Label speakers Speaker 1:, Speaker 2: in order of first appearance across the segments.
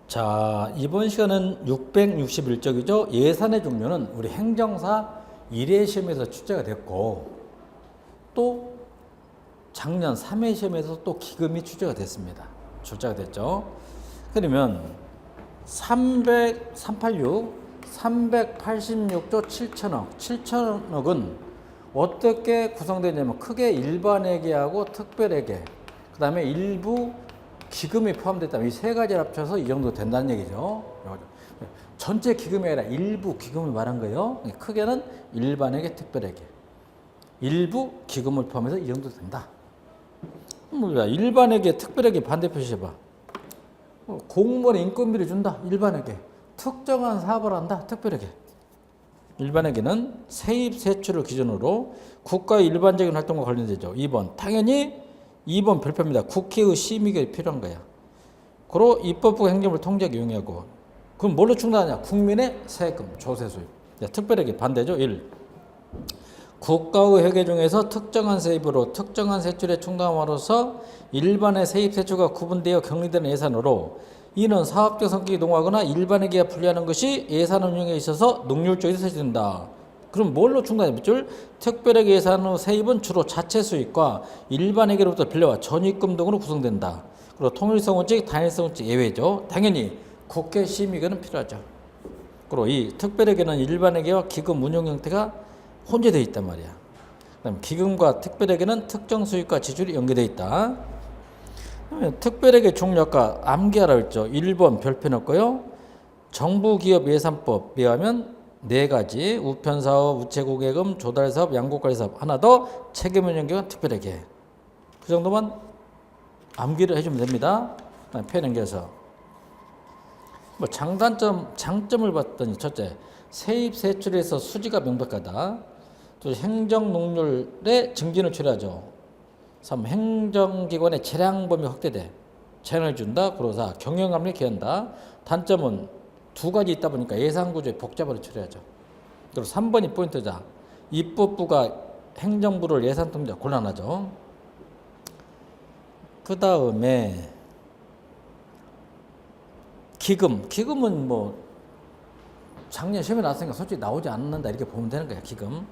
Speaker 1: 자, 이번 시간은 661쪽이죠. 예산의 종류는 우리 행정사 1회 시험에서 출제가 됐고, 또 작년 3회 시험에서 또 기금이 출제가 됐습니다. 출제가 됐죠. 그러면 386, 386조 7천억, 7천억은 어떻게 구성되냐면 크게 일반회계하고 특별회계, 그 다음에 일부 기금이 포함됐다면 이 세 가지를 합쳐서 이 정도 된다는 얘기죠. 전체 기금이 아니라 일부 기금을 말한 거예요. 크게는 일반회계, 특별회계. 일부 기금을 포함해서 이 정도 된다. 뭐야? 일반회계, 특별회계 반대 표시해봐. 공무원에 인건비를 준다. 일반회계. 특정한 사업을 한다. 특별회계. 일반회계는 세입 세출을 기준으로 국가의 일반적인 활동과 관련되죠. 2번 당연히 2번 별표입니다. 국회의 심의가 필요한 거야. 그로 입법부 행정부를 통제하기 용이하고. 그럼 뭘로 충당하냐? 국민의 세금, 조세 수입. 특별하게 반대죠. 1. 국가의 회계 중에서 특정한 세입으로 특정한 세출에 충당함으로써 일반의 세입 세출과 구분되어 격리되는 예산으로 이는 사업적 성격이 동하거나 일반회계가 분리하는 것이 예산 운영에 있어서 능률적으로 설정된다. 그럼 뭘로 충당하냐? 특별회계 예산의 세입은 주로 자체 수익과 일반회계로부터 빌려와 전입금 등으로 구성된다. 그리고 통일성 원칙, 단일성 원칙 예외죠. 당연히 국회 심의가 필요하죠. 그리고 이 특별회계는 일반회계와 기금 운용 형태가 혼재되어 있단 말이야. 그다음 기금과 특별회계는 특정 수익과 지출이 연계되어 있다. 특별회계 종류 아까 암기하라고 했죠. 1번 별표 넣고요. 정부기업예산법에 의하면 4가지 우편사업, 우체국예금, 조달사업, 양국관리사업. 하나 더 책임운영기관 특별회계. 그 정도만 암기를 해주면 됩니다. 표 연결해서 장단점, 장점을 봤더니 첫째, 세입 세출에서 수지가 명백하다. 또 행정능률의 증진을 처리하죠. 3. 행정기관의 재량 범위 확대돼. 재량을 준다. 그리고 4. 경영감리 기한다. 단점은 2가지 있다 보니까 예산구조에 복잡하게 처리하죠. 그리고 3번이 포인트자. 입법부가 행정부를 예산통제 곤란하죠. 그 다음에 기금은 작년 시험에 나왔으니까 솔직히 나오지 않는다 이렇게 보면 되는 거야. 기금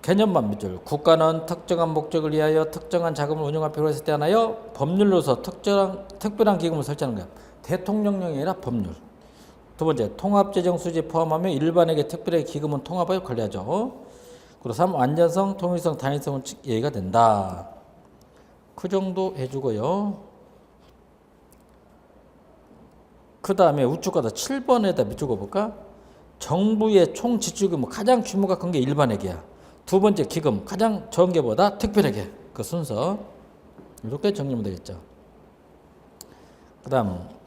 Speaker 1: 개념만 밑줄. 국가는 특정한 목적을 위하여 특정한 자금을 운용할 필요가 있을 때 하나여 법률로서 특별한 기금을 설치하는 거야. 대통령령이 아니라 법률. 두 번째, 통합재정수지 포함하며 일반회계, 특별회계 기금은 통합하여 관리하죠. 그리고 3. 안전성, 통일성, 단일성은 예의가 된다. 그 정도 해주고요. 그 다음에 우측가다 7번에다 밑줄 그어볼까? 정부의 총 지출규모 가장 규모가 큰 게 일반회계야. 두 번째 기금 가장 적은 게보다 특별회계. 그 순서 이렇게 정리하면 되겠죠. 그 다음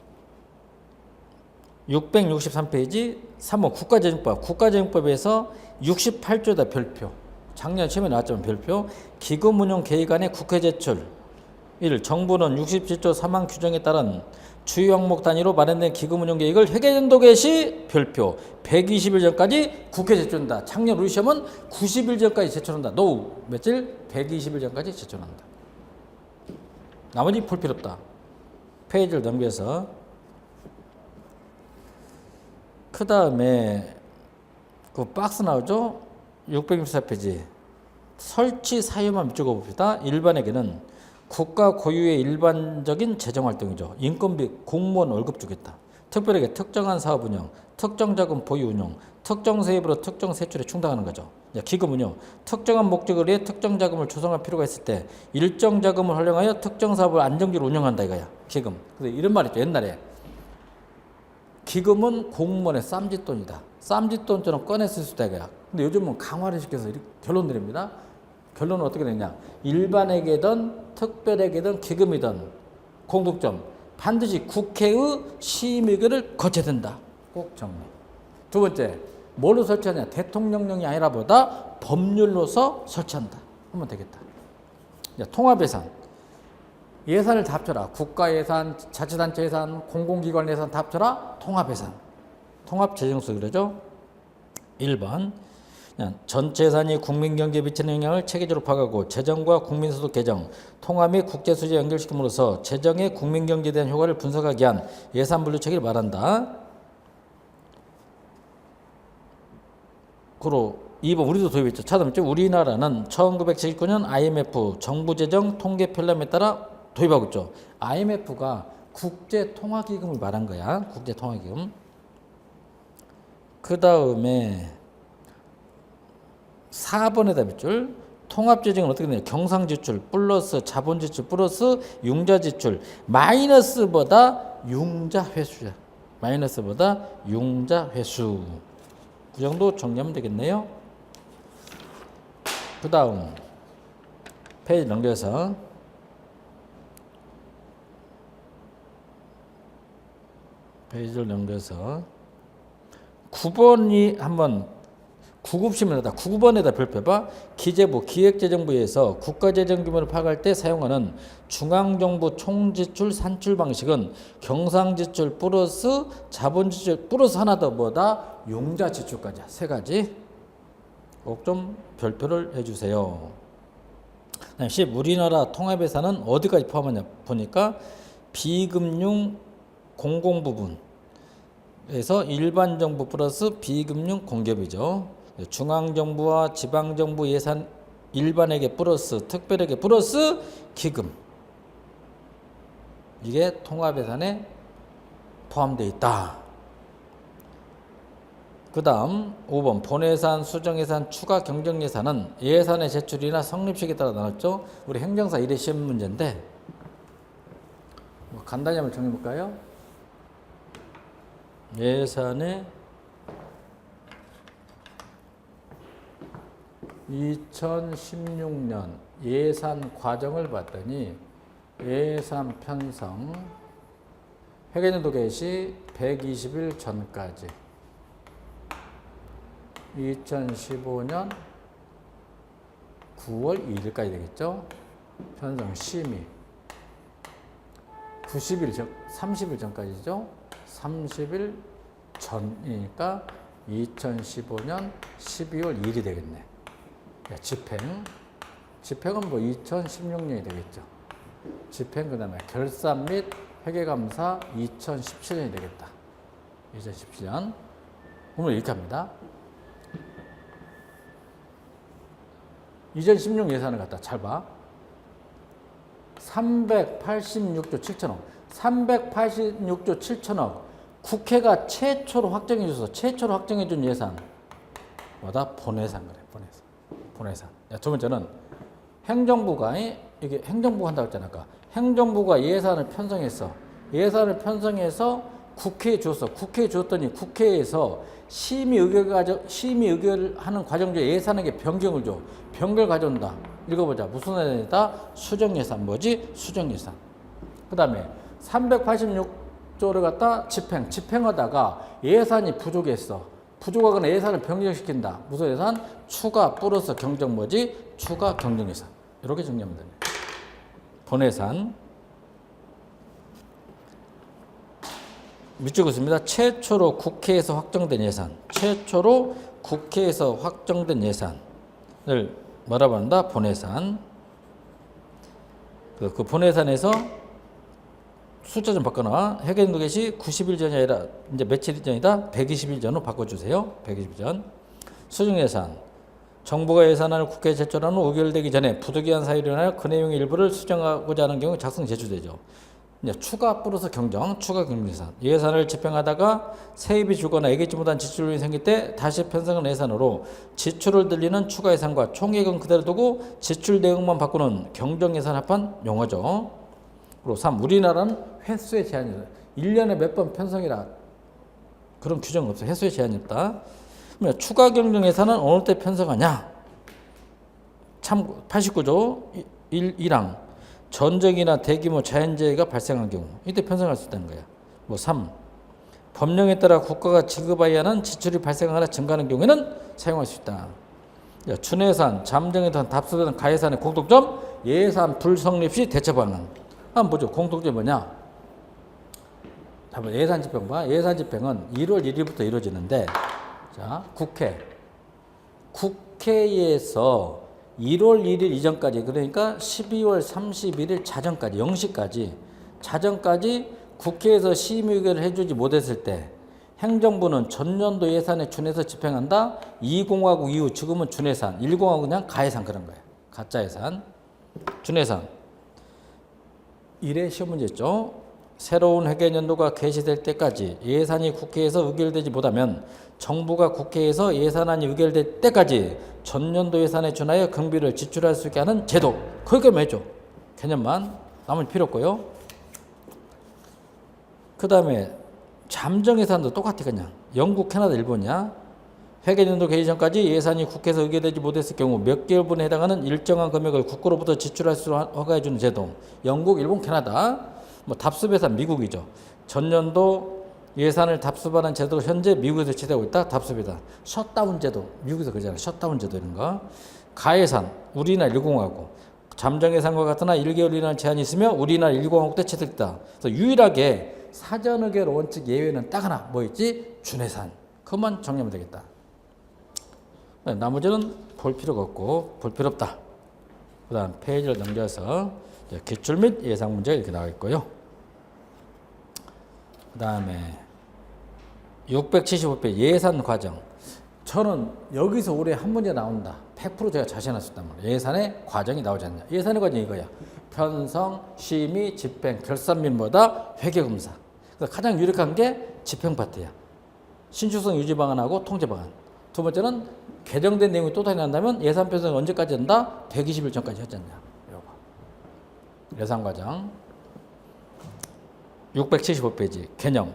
Speaker 1: 663페이지 3번 국가재정법. 국가재정법에서 68조다 별표. 작년 시험에 나왔지만 별표. 기금운용계획안의 국회제출. 1. 정부는 67조 3항 규정에 따른 주요 항목 단위로 마련된 기금운용계획을 회계연도 개시 별표 120일 전까지 국회 제출한다. 작년 우리 시험은 90일 전까지 제출한다. 노 며칠? 120일 전까지 제출한다. 나머지 볼 필요 없다. 페이지를 넘겨서 그 다음에 그 박스 나오죠? 664페이지 설치 사유만 밑줄 그어봅시다. 일반회계는 국가 고유의 일반적인 재정활동이죠. 인건비, 공무원 월급 주겠다. 특별하게 특정한 사업 운영, 특정 자금 보유 운영, 특정 세입으로 특정 세출에 충당하는 거죠. 기금은요, 특정한 목적을 위해 특정 자금을 조성할 필요가 있을 때 일정 자금을 활용하여 특정 사업을 안정적으로 운영한다 이거야. 기금. 근데 이런 말 있죠. 옛날에 기금은 공무원의 쌈짓돈이다. 쌈짓돈처럼 꺼내 쓸 수 있다 이거야. 근데 요즘은 강화를 시켜서 이렇게 결론 내립니다. 결론은 어떻게 되냐? 일반회계든 특별회계든 기금이든 공통점 반드시 국회의 심의를 거쳐야 된다. 꼭 정리. 두 번째, 뭘로 설치하냐? 대통령령이 아니라 보다 법률로서 설치한다. 하면 되겠다. 통합예산. 예산을 다 합쳐라. 국가예산, 자치단체 예산, 공공기관 예산 다 합쳐라. 통합예산. 통합재정수 그러죠. 1번. 전체 예산이 국민경제에 미치는 영향을 체계적으로 파악하고 재정과 국민소득 개정, 통화 및 국제수지에 연결시킴으로써 재정의 국민경제에 대한 효과를 분석하기 위한 예산 분류 체계를 말한다. 그리고 2번 우리도 도입했죠. 차담죠. 우리나라는 1979년 IMF 정부재정 통계 편람에 따라 도입하고 있죠. IMF가 국제통화기금을 말한 거야. 국제통화기금. 그 다음에 4번에 답입줄. 통합재정은 어떻게 되냐. 경상지출 플러스 자본지출 플러스 융자지출 마이너스보다 융자회수야. 마이너스보다 융자회수. 그 정도 정리하면 되겠네요. 그 다음 페이지 넘겨서 9번이 한번 9급시면에다 9번에다 별표봐. 기재부 기획재정부에서 국가재정 규모를 파악할 때 사용하는 중앙정부 총지출 산출 방식은 경상지출 플러스 자본지출 플러스 하나 더 뭐다 융자지출까지 세 가지 꼭 좀 별표를 해주세요. 10. 우리나라 통합예산은 어디까지 포함하냐 보니까 비금융 공공부분에서 일반정부 플러스 비금융 공기업이죠. 중앙정부와 지방정부 예산 일반에게 플러스 특별에게 플러스 기금 이게 통합예산에 포함되어 있다. 그 다음 5번 본예산, 수정예산, 추가 경정예산은 예산의 제출이나 성립식에 따라 나눴죠. 우리 행정사 1회 시험 문제인데 간단히 한번 정해볼까요? 예산의 2016년 예산 과정을 봤더니 예산 편성 회계연도 개시 120일 전까지 2015년 9월 2일까지 되겠죠. 편성 심의 90일 전, 30일 전까지죠. 30일 전이니까 2015년 12월 1일이 되겠네. 집행은 뭐 2016년이 되겠죠. 집행 그 다음에 결산 및 회계감사 2017년이 되겠다. 2017년. 그러면 이렇게 합니다. 2016 예산을 갖다 잘 봐. 386조 7천억. 386조 7천억. 국회가 최초로 확정해줘서 최초로 확정해준 예산. 뭐다? 본예산 그래. 본예산. 두 번째는 행정부가 이게 행정부가 한다고 했잖아. 아까. 행정부가 예산을 편성했어. 예산을 편성해서 국회에 줬어. 국회에 줬더니 국회에서 심의 의결을 하는 과정 중에 예산에게 변경을 줘. 변경을 가져온다. 읽어보자. 무슨 예산이다? 수정예산. 뭐지? 수정예산. 그 다음에 386조를 갖다 집행하다가 예산이 부족했어. 부족하거나 예산을 변경시킨다. 무슨 예산? 추가 플러스 경정 뭐지? 추가 경정예산. 이렇게 정리하면 됩니다. 본예산. 밑줄 긋습니다. 최초로 국회에서 확정된 예산. 최초로 국회에서 확정된 예산을 뭐라고 한다? 본예산. 그 본예산에서 숫자 좀 바꿔놔. 회계연도 개시 90일 전이 아니라 이제 며칠 전이다? 120일 전으로 바꿔주세요. 120일 전. 수정예산. 정부가 예산안을 국회에 제출한 후 의결되기 전에 부득이한 사유로 인하여 그 내용의 일부를 수정하고자 하는 경우 작성 제출되죠. 이제 추가 플러스 경정, 추가 경정예산. 예산을 집행하다가 세입이 줄거나 예기치 못한 지출이 생길 때 다시 편성한 예산으로 지출을 늘리는 추가 예산과 총액은 그대로 두고 지출 내용만 바꾸는 경정예산 합한 용어죠. 그리고 3. 우리나라는 횟수의 제한이 있어요. 1년에 몇 번 편성이라 그런 규정은 없어요. 횟수의 제한이 없다. 그러면 추가 경정 예산은 어느 때 편성하냐? 참 89조 1항 전쟁이나 대규모 자연재해가 발생한 경우 이때 편성할 수 있다는 거야. 뭐 3. 법령에 따라 국가가 지급해야 하는 지출이 발생하거나 증가하는 경우에는 사용할 수 있다. 준예산, 잠정예산, 답소예산, 가예산의 공통점 예산 불성립 시 대처 방안. 한번 보죠. 공통점이 뭐냐? 한번 예산 집행 봐. 예산 집행은 1월 1일부터 이루어지는데 자, 국회 국회에서 1월 1일 이전까지, 그러니까 12월 31일 자정까지, 0시까지 자정까지 국회에서 심의 의결을 해주지 못했을 때 행정부는 전년도 예산에 준해서 집행한다. 20하고 이후 지금은 준예산, 10하고 그냥 가예산 그런 거예요. 가짜 예산, 준예산. 1회 시험 문제죠. 새로운 회계연도가 개시될 때까지 예산이 국회에서 의결되지 못하면 정부가 국회에서 예산안이 의결될 때까지 전년도 예산에 준하여 경비를 지출할 수 있게 하는 제도. 거기까지만 해줘. 개념만. 나머지 필요 없고요. 그 다음에 잠정예산도 똑같아. 그냥 영국, 캐나다, 일본이야. 회계연도 개시 전까지 예산이 국회에서 의결되지 못했을 경우 몇 개월분에 해당하는 일정한 금액을 국고로부터 지출할 수 허가해 주는 제도. 영국, 일본, 캐나다. 뭐 답습예산 미국이죠. 전년도 예산을 답습하는 제도로 현재 미국에서 지대하고 있다. 답습이다. 셧다운 제도. 미국에서 그러잖아. 셧다운 제도 이런 거. 가예산 우리나라 1공하고 잠정예산과 같으나 1개월 이내는 제한이 있으며 우리나라 1공하고 때 채택됐다. 그래서 유일하게 사전의결 원칙 예외는 딱 하나 뭐 있지? 준예산. 그것만 정리하면 되겠다. 나머지는 볼 필요가 없고 볼 필요 없다. 그 다음 페이지를 넘겨서 기출 및 예상 문제가 이렇게 나와 있고요. 그 다음에 675페이지 예산 과정. 저는 여기서 올해 한 문제 나온다. 100% 제가 자신할 수 있단 말이에요. 예산의 과정이 나오지 않냐. 예산의 과정이 이거야. 편성, 심의, 집행, 결산 및보다 회계검사. 그래서 가장 유력한 게 집행 파트야. 신축성 유지 방안하고 통제 방안. 두 번째는 개정된 내용이 또 다시 난다면 예산 편성이 언제까지 한다? 120일 전까지 하지 않냐. 예산 과정. 675페이지 개념.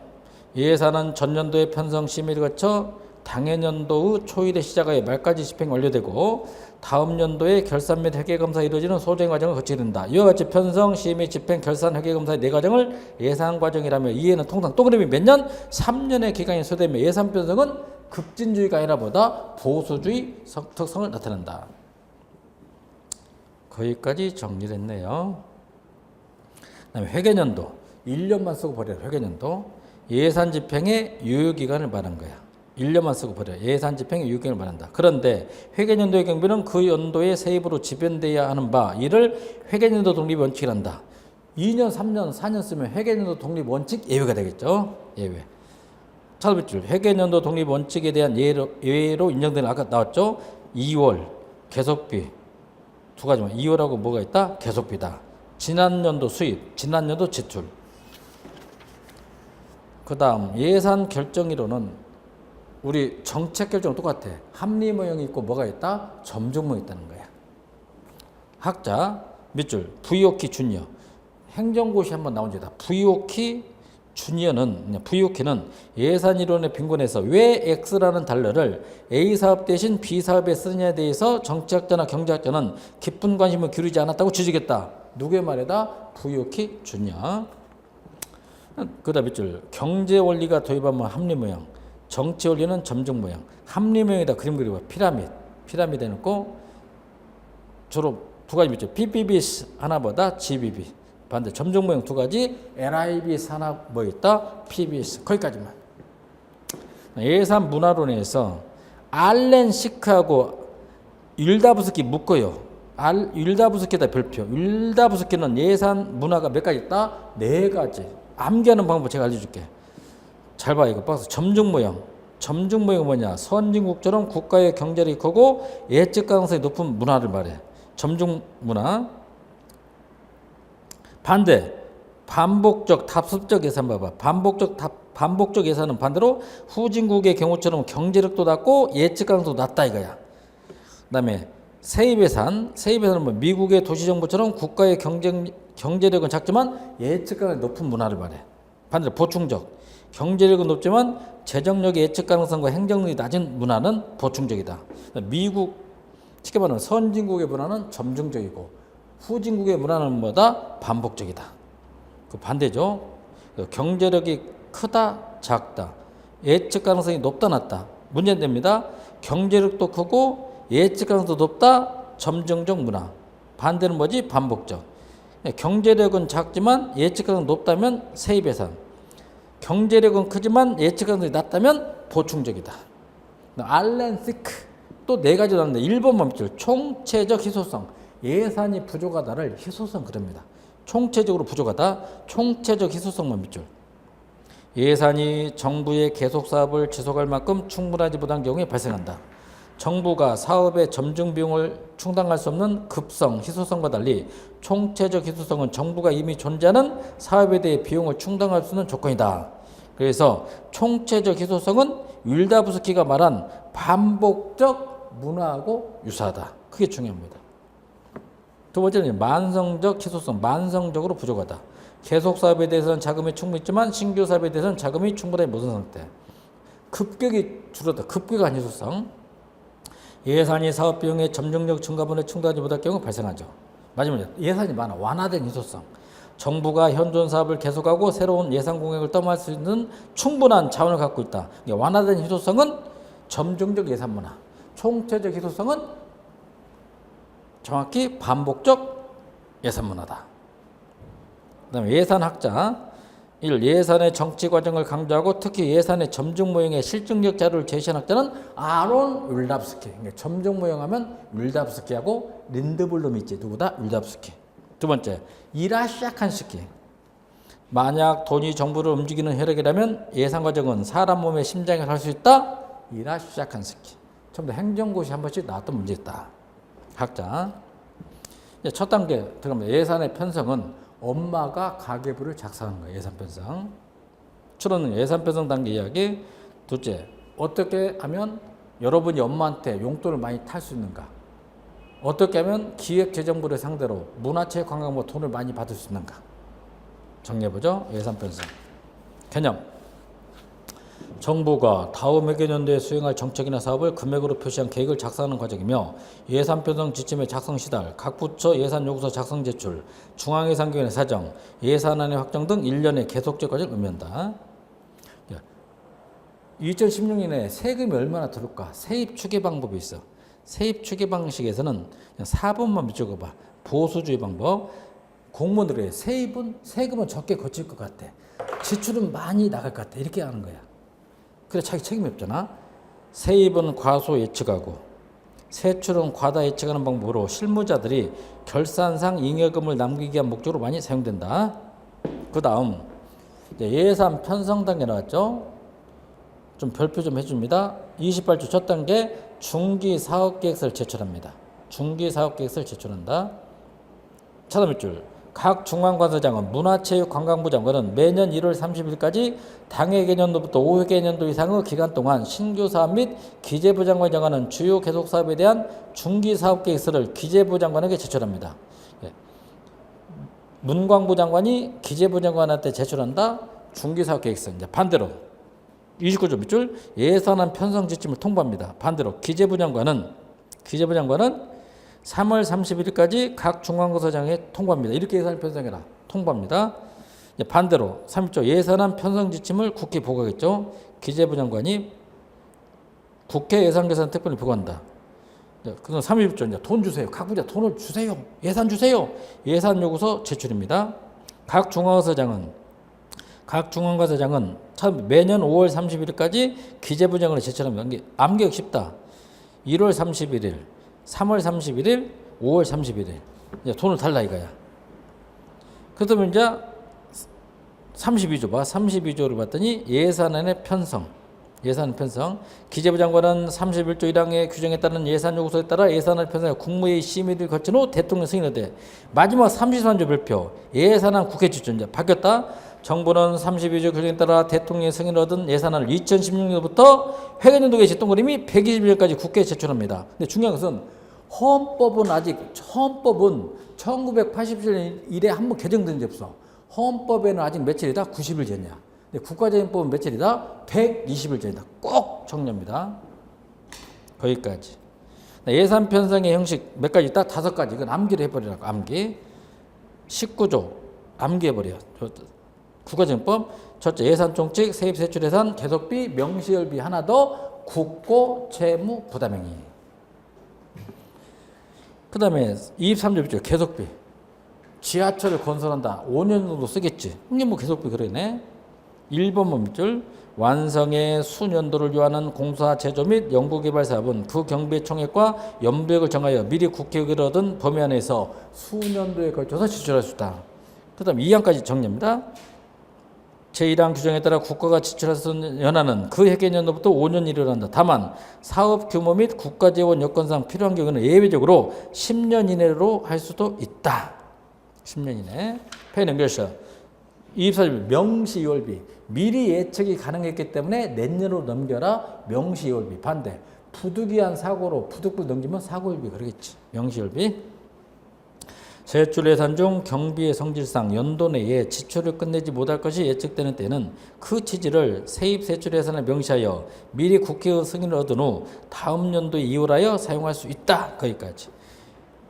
Speaker 1: 예산은 전년도의 편성 심의를 거쳐 당해년도의 초일에 시작하여 말까지 집행 완료되고 다음 년도에 결산 및 회계검사가 이루어지는 소정 과정을 거치게 된다. 이와 같이 편성, 심의, 집행, 결산, 회계검사의 네 과정을 예산 과정이라며 이에는 통상 동그라미 몇 년? 3년의 기간이 소되며 예산 편성은 급진주의가 아니라 보다 보수주의 특성을 나타낸다. 거기까지 정리를 했네요. 그다음에 회계년도 1년만 쓰고 버려요. 회계년도 예산 집행의 유효기간을 말한 거야. 1년만 쓰고 버려요. 예산 집행의 유효기간을 말한다. 그런데 회계년도의 경비는 그 연도의 세입으로 지변돼야 하는 바 이를 회계년도 독립 원칙이란다. 2년, 3년, 4년 쓰면 회계년도 독립 원칙 예외가 되겠죠. 예외. 차도빗줄 회계년도 독립 원칙에 대한 예외로 인정되는 아까 나왔죠. 2월 계속비 두 가지만. 2월하고 뭐가 있다? 계속비다. 지난 연도 수입, 지난 연도 지출. 그 다음 예산 결정이론은 우리 정책 결정은 똑같아. 합리모형이 있고 뭐가 있다? 점중모형이 있다는 거야. 학자 밑줄 부이오키 주니어. 행정고시 한번 나온 적이다. 부이오키 주니어는 부이오키는 예산이론의 빈곤에서 왜 X라는 달러를 A 사업 대신 B 사업에 쓰느냐에 대해서 정치학자나 경제학자는 깊은 관심을 기울이지 않았다고 지적했다. 누구의 말이다? 부이오키 주니어. 그 다음 밑줄 경제 원리가 도입하면 합리모형, 정치 원리는 점중모형. 합리모형에다 그림 그리고 피라미드 해놓고 주로 두 가지 밑줄 PPB 하나보다 GBB. 반대 점중모형 두 가지 LIB 하나 뭐 있다? PBS. 거기까지만. 예산 문화론에서 알렌 시크하고 율다부스키 묶어요. 율다부스키다 별표. 율다부스키는 예산 문화가 몇 가지 있다? 4가지. 암기하는 방법 제가 알려줄게. 잘 봐. 이거 박스. 점중모형. 점중모형은 뭐냐? 선진국처럼 국가의 경제력이 크고 예측 가능성이 높은 문화를 말해. 점중문화. 반대 반복적 답습적 예산 봐봐. 반복적 예산은 반대로 후진국의 경우처럼 경제력도 낮고 예측 가능성도 낮다 이거야. 그다음에 세입예산은 뭐 미국의 도시정부처럼 국가의 경제력은 작지만 예측 가능성이 높은 문화를 말해. 반대로 보충적 경제력은 높지만 재정력의 예측 가능성과 행정력이 낮은 문화는 보충적이다. 미국 쉽게 말하면 선진국의 문화는 점중적이고 후진국의 문화는 뭐다? 반복적이다. 그 반대죠. 경제력이 크다, 작다. 예측 가능성이 높다, 낮다. 문제는 됩니다. 경제력도 크고 예측 가능성도 높다, 점중적 문화. 반대는 뭐지? 반복적. 경제력은 작지만 예측 가능성이 높다면 세입예산. 경제력은 크지만 예측 가능성이 낮다면 보충적이다. 알렌 시크 또 네 가지 나왔는데 1번만 밑줄 총체적 희소성. 예산이 부족하다를 희소성 그럽니다. 총체적으로 부족하다. 총체적 희소성만 밑줄. 예산이 정부의 계속 사업을 지속할 만큼 충분하지 못한 경우에 발생한다. 정부가 사업의 점증 비용을 충당할 수 없는 급성, 희소성과 달리 총체적 희소성은 정부가 이미 존재하는 사업에 대해 비용을 충당할 수 있는 조건이다. 그래서 총체적 희소성은 윌다브스키가 말한 반복적 문화하고 유사하다. 그게 중요합니다. 두 번째는 만성적 희소성, 만성적으로 부족하다. 계속 사업에 대해서는 자금이 충분히 있지만 신규 사업에 대해서는 자금이 충분하지 못한 상태. 급격히 줄어다. 급격한 희소성. 예산이 사업 비용의 점증력 증가분에 충당하지 못할 경우 발생하죠. 마지막으로 예산이 많아. 완화된 희소성. 정부가 현존 사업을 계속하고 새로운 예산 공약을 떠날 수 있는 충분한 자원을 갖고 있다. 완화된 희소성은 점증적 예산 문화. 총체적 희소성은 정확히 반복적 예산 문화다. 그 다음에 예산학자 1. 예산의 정치 과정을 강조하고 특히 예산의 점증 모형의 실증력 자료를 제시한 학자는 아론 윌답스키. 점증 모형하면 윌답스키하고 린드블룸이 있지. 누구다? 윌답스키. 두 번째, 이라시아칸스키. 만약 돈이 정부를 움직이는 혈액이라면 예산 과정은 사람 몸의 심장에 갈 수 있다. 이라시아칸스키. 전부 다 행정고시 한 번씩 나왔던 문제 있다. 학자. 첫 단계 들어갑니다. 예산의 편성은 엄마가 가계부를 작성하는 거예요. 예산 편성. 추론은 예산 편성 단계 이야기. 둘째, 어떻게 하면 여러분이 엄마한테 용돈을 많이 탈 수 있는가? 어떻게 하면 기획재정부를 상대로 문화체육관광부 돈을 많이 받을 수 있는가? 정리해보죠. 예산 편성. 개념. 정부가 다음 회계연도에 수행할 정책이나 사업을 금액으로 표시한 계획을 작성하는 과정이며 예산 편성 지침의 작성 시달, 각 부처 예산 요구서 작성 제출, 중앙예산기관의 사정, 예산안의 확정 등 일련의 계속적 과정을 의미한다. 2016년에 세금이 얼마나 들어올까? 세입 추계 방법이 있어. 세입 추계 방식에서는 4번만 밑줄거봐. 보수주의 방법. 공무원들의 세금은 적게 거칠 것 같아. 지출은 많이 나갈 것 같아. 이렇게 하는 거야. 그래 자기 책임이 없잖아. 세입은 과소 예측하고 세출은 과다 예측하는 방법으로 실무자들이 결산상 잉여금을 남기기 위한 목적으로 많이 사용된다. 그 다음 예산 편성 단계 나왔죠. 좀 별표 좀 해줍니다. 28조 첫 단계 중기 사업계획서를 제출합니다. 중기 사업계획서를 제출한다. 차단 줄. 각 중앙관서장은 문화체육관광부 장관은 매년 1월 30일까지 당회계년도부터 5회계년도 이상의 기간 동안 신규 사업 및 기재부 장관이 정하는 주요 계속 사업에 대한 중기 사업 계획서를 기재부 장관에게 제출합니다. 문광부 장관이 기재부 장관한테 제출한다. 중기 사업 계획서. 이제 반대로 29조 밑줄 예산안 편성 지침을 통보합니다. 반대로 기재부 장관은 3월 31일까지 각 중앙관서장에 통보합니다. 이렇게 예산안 편성해라. 통보합니다. 반대로 3조 예산안 편성 지침을 국회에 보고하겠죠. 기재부 장관이 국회 예산계산 특별히 보고한다. 그건 31조 이제 돈 주세요. 각 분야 돈을 주세요. 예산 주세요. 예산 요구서 제출입니다. 각 중앙관서장은 참 매년 5월 30일까지 기재부 장관에 제출합니다. 암기하기 쉽다. 1월 31일 3월 31일, 5월 31일. 이제 돈을 달라 이거야. 그러면 이제 32조 봐. 32조를 봤더니 예산안의 편성. 기재부 장관은 31조 1항의 규정에 따른 예산 요구서에 따라 예산안을 편성해 국무회의 심의를 거친 후 대통령 승인하되 마지막 33조 별표. 예산안 국회 지출. 이제 바뀌었다. 정부는 32조 규정에 따라 대통령의 승인을 얻은 예산안을 2016년부터 회계연도 개시 동그림이 120일까지 국회에 제출합니다. 근데 중요한 것은 헌법은 1987년 이래 한번 개정된 적 없어. 헌법에는 아직 며칠이다? 90일 전이야. 근데 국가재정법은 며칠이다? 120일 전이다. 꼭 정리합니다. 거기까지. 예산 편성의 형식 몇 가지 있다? 5가지. 이건 암기를 해버리라고. 암기. 19조 암기해버려. 국가재정법 첫째 예산 총칙 세입 세출 예산 계속비 명시열비 하나 더 국고 채무 부담행위. 그 다음에 23조 계속비 지하철을 건설한다. 5년 정도 쓰겠지. 이게 뭐 계속비 그러네. 1번 밑줄 완성의 수년도를 요하는 공사 제조 및 연구개발 사업은 그 경비의 총액과 연부액을 정하여 미리 국회의결을 얻은 범위 안에서 수년도에 걸쳐서 지출할 수 있다. 그 다음 2항까지 정리합니다. 제1항 규정에 따라 국가가 지출할 수 있는 연한은 그 회계연도부터 5년 이르러 한다. 다만 사업 규모 및 국가 지원 여건상 필요한 경우는 예외적으로 10년 이내로 할 수도 있다. 10년 이내. 페이 연결서 24절 명시이월비 미리 예측이 가능했기 때문에 내년으로 넘겨라. 명시이월비 반대 부득이한 사고로 부득부득 넘기면 사고일비 그러겠지. 명시이월비 세출 예산 중 경비의 성질상 연도 내에 지출을 끝내지 못할 것이 예측되는 때는 그 취지를 세입 세출 예산을 명시하여 미리 국회의 승인을 얻은 후 다음 연도에 이월하여 사용할 수 있다. 거기까지.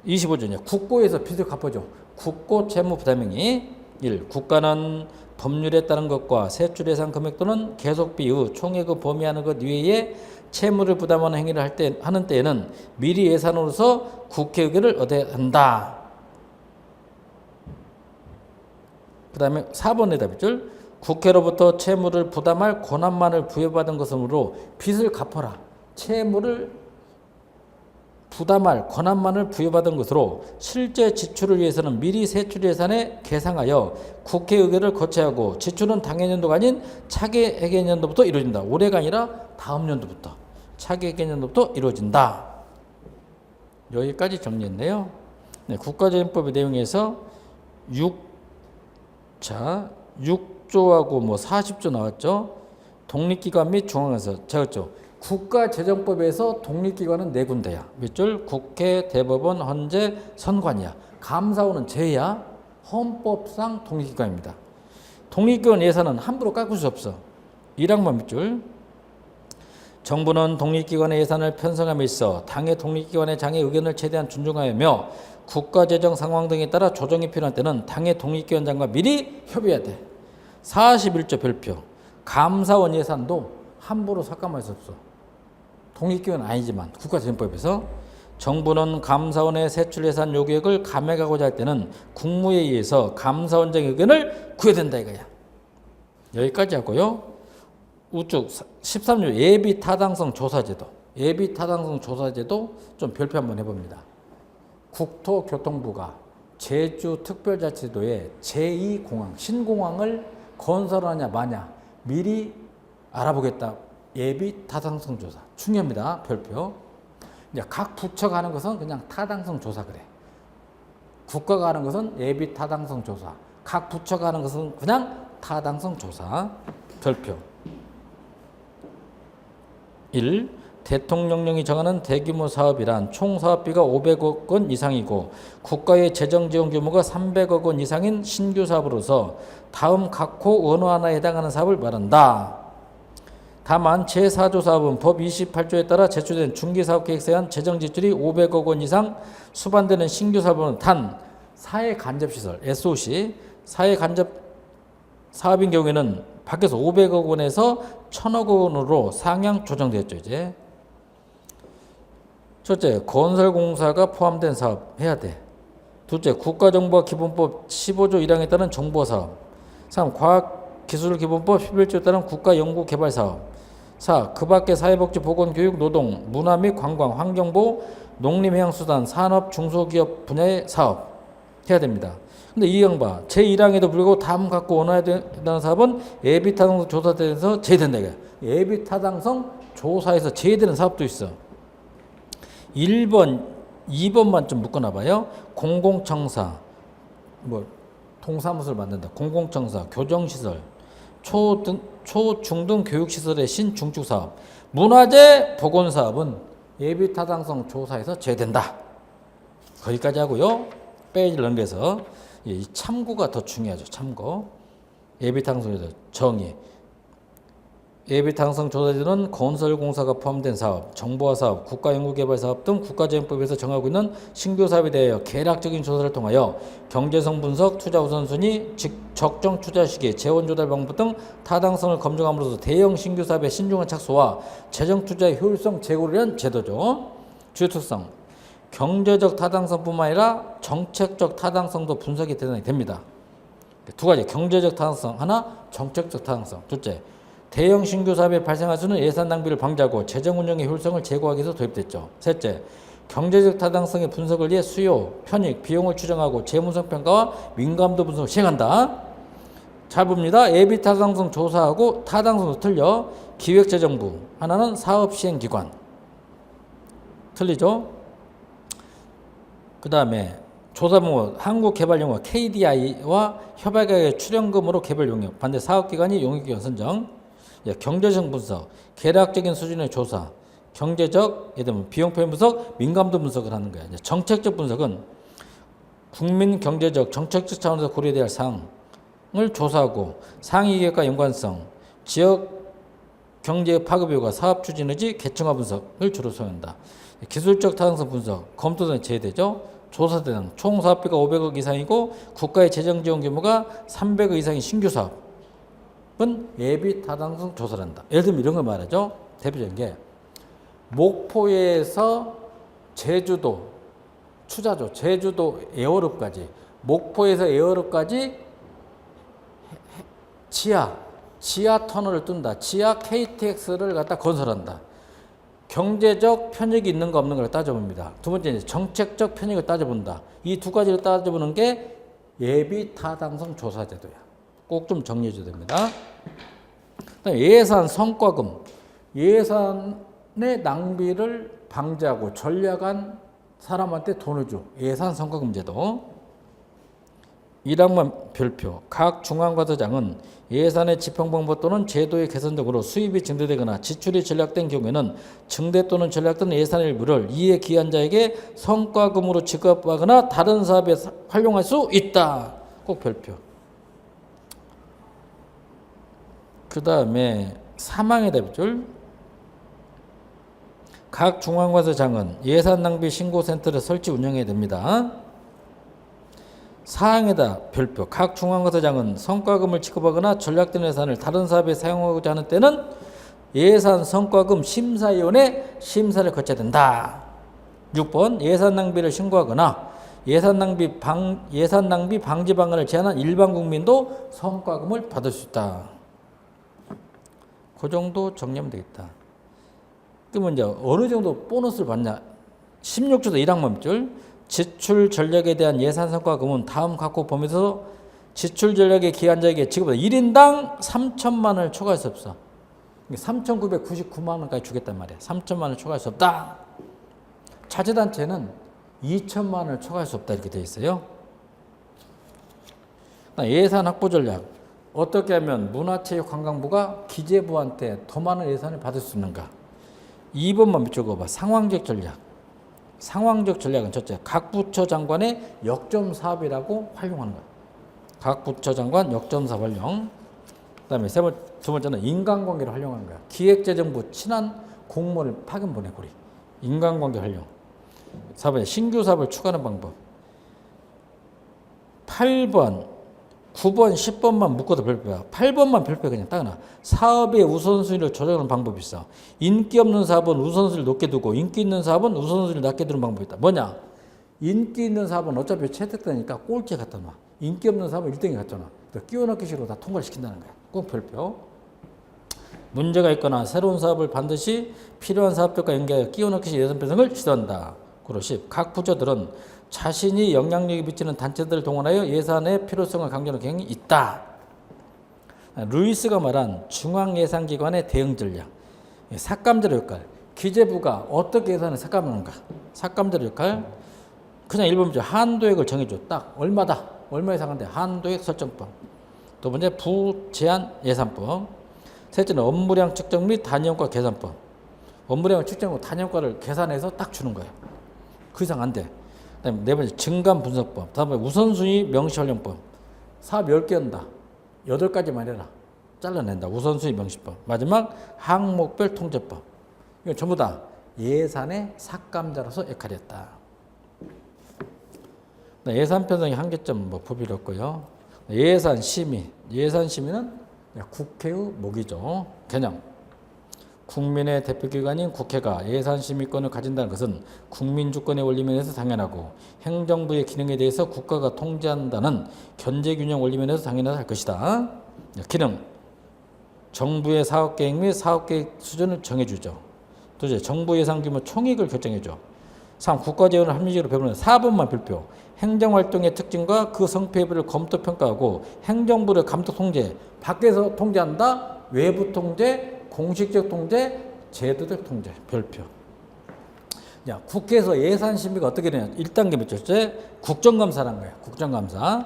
Speaker 1: 25조냐 국고에서 빚을 갚아줘. 국고 채무 부담행위 1. 국가는 법률에 따른 것과 세출 예산 금액 또는 계속비의 총액의 범위하는 것 이외에 채무를 부담하는 행위를 하는 때에는 미리 예산으로서 국회 의결을 얻어야 한다. 그 다음에 4번의 답이죠. 국회로부터 채무를 부담할 권한만을 부여받은 것으로 빚을 갚아라. 채무를 부담할 권한만을 부여받은 것으로 실제 지출을 위해서는 미리 세출 예산에 계상하여 국회 의결을 거쳐야 하고 지출은 당해 연도가 아닌 차기 회계 연도부터 이루어진다. 올해가 아니라 다음 연도부터 차기 회계 연도부터 이루어진다. 여기까지 정리했네요. 네, 국가재정법의 내용에서 6조하고 뭐 40조 나왔죠. 독립기관 및 중앙에서 적었죠. 국가재정법에서 독립기관은 4군데야. 몇 줄? 국회, 대법원, 헌재, 선관이야. 감사원은 제야. 헌법상 독립기관입니다. 독립기관 예산은 함부로 깎을 수 없어. 1항만 몇 줄? 정부는 독립기관의 예산을 편성함에 있어 당의 독립기관의 장의 의견을 최대한 존중하며 국가재정 상황 등에 따라 조정이 필요한 때는 당의 독립기관장과 미리 협의해야 돼. 41조 별표. 감사원 예산도 함부로 삭감할 수 없어. 독립기관 아니지만 국가재정법에서 정부는 감사원의 세출 예산 요구액을 감액하고자 할 때는 국무회의에서 감사원장의 의견을 구해야 된다 이거야. 여기까지 하고요. 우측 13조 예비 타당성 조사제도. 예비 타당성 조사제도 좀 별표 한번 해봅니다. 국토교통부가 제주특별자치도에 제2공항, 신공항을 건설하냐 마냐 미리 알아보겠다. 예비 타당성 조사. 중요합니다. 별표. 이제 각 부처가 하는 것은 그냥 타당성 조사 그래. 국가가 하는 것은 예비 타당성 조사. 각 부처가 하는 것은 그냥 타당성 조사. 별표. 1. 대통령령이 정하는 대규모 사업이란 총 사업비가 500억 원 이상이고 국가의 재정 지원 규모가 300억 원 이상인 신규 사업으로서 다음 각호 어느 하나에 해당하는 사업을 말한다. 다만 제4조 사업은 법 28조에 따라 제출된 중기사업계획서에 한 재정 지출이 500억 원 이상 수반되는 신규 사업은 단 사회간접시설 SOC 사회간접 사업인 경우에는 밖에서 500억 원에서 1000억 원으로 상향 조정되었죠. 이제 첫째, 건설공사가 포함된 사업 해야 돼. 둘째, 국가정보화 기본법 15조 1항에 따른 정보사업. 3. 과학기술기본법 11조에 따른 국가연구개발사업. 4. 그 밖에 사회복지, 보건교육, 노동, 문화 및 관광, 환경보호, 농림해양수산, 산업, 중소기업 분야의 사업 해야 됩니다. 근데 이 양바 제1항에도 불구하고 다음 갖고 원해야 된다는 사업은 예비타당성 조사에서 제외된다. 예비타당성 조사에서 제외되는 사업도 있어. 1번, 2번만 좀 묶어놔봐요. 공공청사, 뭐 동사무소를 만든다. 공공청사, 교정시설, 초중등 교육시설의 신중축사업, 문화재 복원사업은 예비타당성 조사에서 제외된다. 거기까지 하고요. 페이지를 넘겨서 이 참고가 더 중요하죠. 참고. 예비타당성 정의. 예비타당성 조사제도는 건설공사가 포함된 사업, 정보화 사업, 국가연구개발 사업 등 국가재정법에서 정하고 있는 신규 사업에 대하여 계략적인 조사를 통하여 경제성 분석, 투자 우선순위, 적정 투자 시기, 재원 조달 방법 등 타당성을 검증함으로써 대형 신규 사업의 신중한 착수와 재정 투자의 효율성 제고를 위한 제도죠. 주요 특성. 경제적 타당성뿐만 아니라 정책적 타당성도 분석이 됩니다. 두 가지, 경제적 타당성 하나, 정책적 타당성. 둘째, 대형 신규 사업이 발생할 수는 예산 낭비를 방지하고 재정 운영의 효율성을 제고하기 위해서 도입됐죠. 셋째, 경제적 타당성의 분석을 위해 수요, 편익, 비용을 추정하고 재무성 평가와 민감도 분석을 시행한다. 잘 봅니다. 예비 타당성 조사하고 타당성도 틀려. 기획재정부 하나는 사업시행기관 틀리죠. 그 다음에 조사본부 한국개발용역 KDI와 협약의 출연금으로 개발 용역 반대 사업기관이 용역기관 선정. 경제적 분석 계략적인 수준의 조사 경제적 예를 들면 비용 표현 분석 민감도 분석을 하는 거야. 정책적 분석은 국민 경제적 정책적 차원에서 고려해야 할 사항을 조사하고 상위 기획과 연관성 지역 경제 파급 효과 사업 추진 의지 계층화 분석을 주로 소용한다. 기술적 타당성 분석 검토된 제외되죠. 조사 대상 총 사업비가 500억 이상이고 국가의 재정 지원 규모가 300억 이상인 신규 사업은 예비 타당성 조사를 한다. 예를 들면 이런 걸 말하죠. 대표적인 게 목포에서 제주도 추자죠. 제주도 에어로까지 목포에서 에어로까지 지하 터널을 뚫는다. 지하 KTX를 갖다 건설한다. 경제적 편익이 있는 거 없는 걸 따져봅니다. 두 번째 정책적 편익을 따져본다. 이 두 가지를 따져보는 게 예비 타당성 조사 제도야. 꼭 좀 정리해 줘야 됩니다. 그다음에 예산 성과금. 예산의 낭비를 방지하고 전략한 사람한테 돈을 줘. 예산 성과금 제도. 1항만 별표. 각 중앙과서장은 예산의 집행 방법 또는 제도의 개선 등으로 수입이 증대되거나 지출이 전략된 경우에는 증대 또는 전략된 예산의 일부를 이에 기한 자에게 성과금으로 지급하거나 다른 사업에 활용할 수 있다. 꼭 별표. 그 다음에 3항의 답줄. 각 중앙과서장은 예산 낭비 신고센터를 설치 운영해야 됩니다. 사항에다 별표. 각 중앙과서장은 성과금을 지급하거나 전략된 예산을 다른 사업에 사용하고자 하는 때는 예산 성과금 심사위원회 심사를 거쳐야 된다. 6번 예산 낭비를 신고하거나 예산 낭비 방지 방안을 제안한 일반 국민도 성과금을 받을 수 있다. 그 정도 정리하면 되겠다. 그러면 이제 어느 정도 보너스를 받냐? 16조도 1항만 줄. 지출 전략에 대한 예산 성과금은 다음 각호 범위에서 지출 전략의 기관자에게 지급하다 1인당 3천만 원을 초과할 수 없어. 3,999만 원까지 주겠단 말이야. 3천만 원을 초과할 수 없다. 자치단체는 2천만 원을 초과할 수 없다 이렇게 되어 있어요. 예산 확보 전략. 어떻게 하면 문화체육관광부가 기재부한테 더 많은 예산을 받을 수 있는가. 2번만 적어봐. 상황적 전략. 상황적 전략은 첫째, 각 부처 장관의 역점 사업이라고 활용하는 거예요. 각 부처 장관 역점 사업 활용. 그다음에 두 번째는 인간관계를 활용하는 거야. 기획재정부 친한 공무원을 파견 보내고리. 인간관계 활용. 4번에 신규 사업을 추가하는 방법. 8번, 9번, 10번만 묶어도 별표야. 8번만 별표 그냥 따거나. 사업의 우선순위를 조정하는 방법이 있어. 인기 없는 사업은 우선순위를 높게 두고 인기 있는 사업은 우선순위를 낮게 두는 방법이 있다. 뭐냐? 인기 있는 사업은 어차피 채택되니까 꼴찌에 갖다 놔. 인기 없는 사업은 1등에 갖다 놔. 끼워넣기 식으로 다 통과를 시킨다는 거야. 꼭 별표. 문제가 있거나 새로운 사업을 반드시 필요한 사업들과 연계하여 끼워넣기 식 예산 편성을 시도한다. 고로 10. 각 부처들은 자신이 영향력이 미치는 단체들을 동원하여 예산의 필요성을 강조하는 경향이 있다. 루이스가 말한 중앙예산기관의 대응 전략. 삭감제로 역할. 기재부가 어떻게 예산을 삭감하는가. 삭감제로 역할. 그냥 1번이죠. 한도액을 정해줘. 딱 얼마다. 얼마 예상한데 한도액 설정법. 두 번째 부제한 예산법. 셋째는 업무량 측정 및 단위원가 계산법. 업무량을 측정하고 단위원가를 계산해서 딱 주는 거예요. 그 이상 안 돼. 그다음에 네 번째 증감 분석법. 다음에 우선순위 명시 활용법. 사업 10개 한다. 8가지만 해라. 잘라낸다. 우선순위 명시법. 마지막 항목별 통제법. 이거 전부 다 예산의 삭감자로서 역할이 했다. 예산 편성의 한계점 뭐 부필 없고요. 예산 심의. 예산 심의는 국회의 목이죠. 개념. 국민의 대표기관인 국회가 예산심의권을 가진다는 것은 국민주권의 원리면에서 당연하고 행정부의 기능에 대해서 국가가 통제한다는 견제균형 원리면에서 당연하다 할 것이다. 기능, 정부의 사업계획 및 사업계획 수준을 정해주죠. 둘째, 정부 예산 규모 총액을 결정해줘. 3. 국가재원을 합리적으로 배분하는 4번만 별표. 행정활동의 특징과 그 성패 여부를 검토 평가하고 행정부를 감독 통제. 밖에서 통제한다. 외부 통제, 공식적 통제, 제도적 통제. 별표. 자, 국회에서 예산 심의가 어떻게 되냐? 1단계 몇 절째? 국정감사라는 거야. 국정감사.